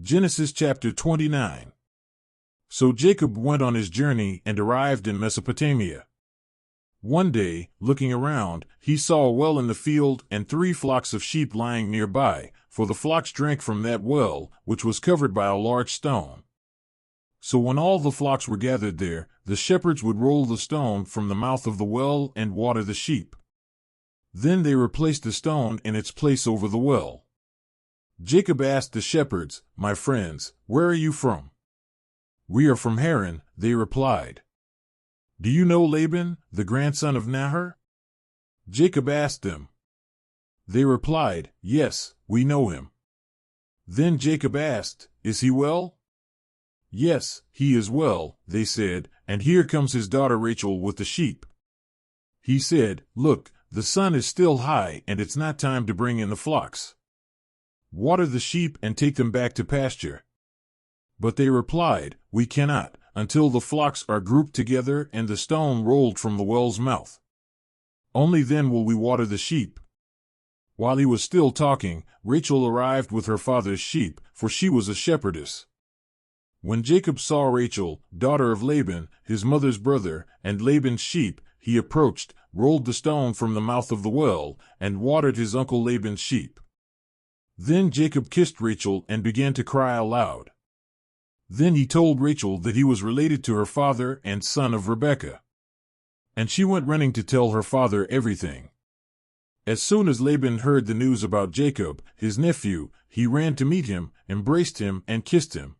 Genesis chapter 29. So Jacob went on his journey and arrived in Mesopotamia. One day, looking around, he saw a well in the field and 3 flocks of sheep lying nearby, for the flocks drank from that well, which was covered by a large stone. So when all the flocks were gathered there, the shepherds would roll the stone from the mouth of the well and water the sheep. Then they replaced the stone in its place over the well. Jacob asked the shepherds, "My friends, where are you from?" "We are from Haran," they replied. "Do you know Laban, the grandson of Nahor?" Jacob asked them. They replied, "Yes, we know him." Then Jacob asked, "Is he well?" "Yes, he is well," they said, "and here comes his daughter Rachel with the sheep." He said, "Look, the sun is still high and it's not time to bring in the flocks. Water the sheep and take them back to pasture." But they replied, "We cannot, until the flocks are grouped together and the stone rolled from the well's mouth. Only then will we water the sheep." While he was still talking, Rachel arrived with her father's sheep, for she was a shepherdess. When Jacob saw Rachel, daughter of Laban, his mother's brother, and Laban's sheep, he approached, rolled the stone from the mouth of the well, and watered his uncle Laban's sheep. Then Jacob kissed Rachel and began to cry aloud. Then he told Rachel that he was related to her father and son of Rebekah. And she went running to tell her father everything. As soon as Laban heard the news about Jacob, his nephew, he ran to meet him, embraced him, and kissed him.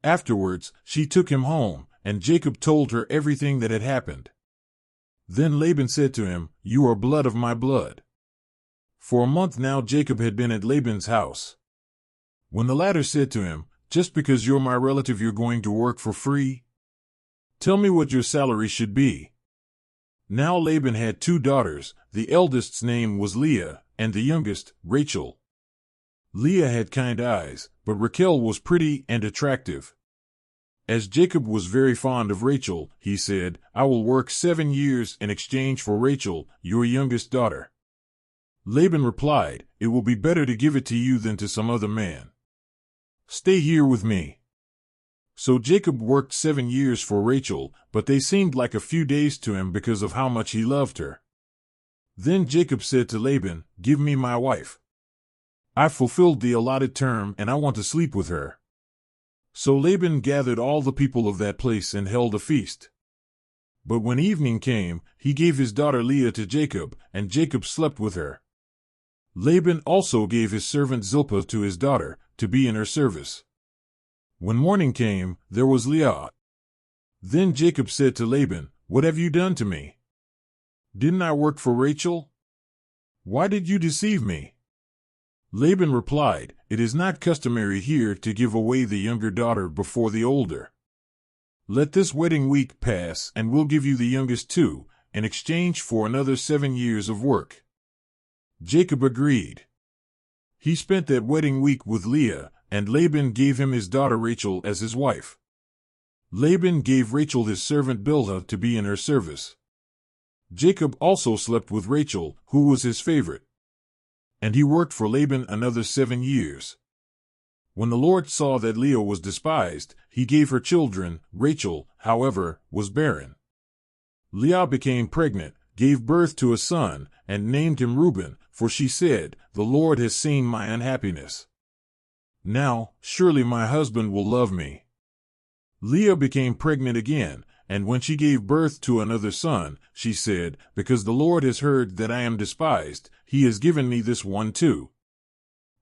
Afterwards, she took him home, and Jacob told her everything that had happened. Then Laban said to him, "You are blood of my blood." For a month now Jacob had been at Laban's house. When the latter said to him, "Just because you're my relative you're going to work for free? Tell me what your salary should be." Now Laban had 2 daughters, the eldest's name was Leah, and the youngest, Rachel. Leah had kind eyes, but Rachel was pretty and attractive. As Jacob was very fond of Rachel, he said, "I will work 7 years in exchange for Rachel, your youngest daughter." Laban replied, "It will be better to give it to you than to some other man. Stay here with me." So Jacob worked 7 years for Rachel, but they seemed like a few days to him because of how much he loved her. Then Jacob said to Laban, "Give me my wife. I fulfilled the allotted term and I want to sleep with her." So Laban gathered all the people of that place and held a feast. But when evening came, he gave his daughter Leah to Jacob, and Jacob slept with her. Laban also gave his servant Zilpah to his daughter, to be in her service. When morning came, there was Leah. Then Jacob said to Laban, "What have you done to me? Didn't I work for Rachel? Why did you deceive me?" Laban replied, "It is not customary here to give away the younger daughter before the older. Let this wedding week pass and we'll give you the youngest too, in exchange for another 7 years of work." Jacob agreed. He spent that wedding week with Leah, and Laban gave him his daughter Rachel as his wife. Laban gave Rachel his servant Bilhah to be in her service. Jacob also slept with Rachel, who was his favorite. And he worked for Laban another 7 years. When the Lord saw that Leah was despised, he gave her children. Rachel, however, was barren. Leah became pregnant, gave birth to a son, and named him Reuben, for she said, "The Lord has seen my unhappiness. Now, surely my husband will love me." Leah became pregnant again, and when she gave birth to another son, she said, "Because the Lord has heard that I am despised, he has given me this one too."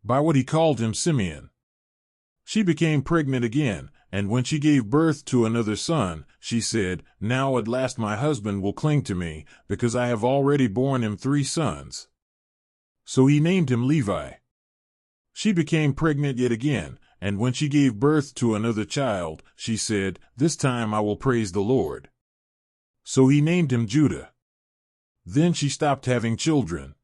By what he called him Simeon. She became pregnant again, and when she gave birth to another son, she said, "Now at last my husband will cling to me, because I have already borne him 3 sons." So he named him Levi. She became pregnant yet again, and when she gave birth to another child, she said, "This time I will praise the Lord." So he named him Judah. Then she stopped having children.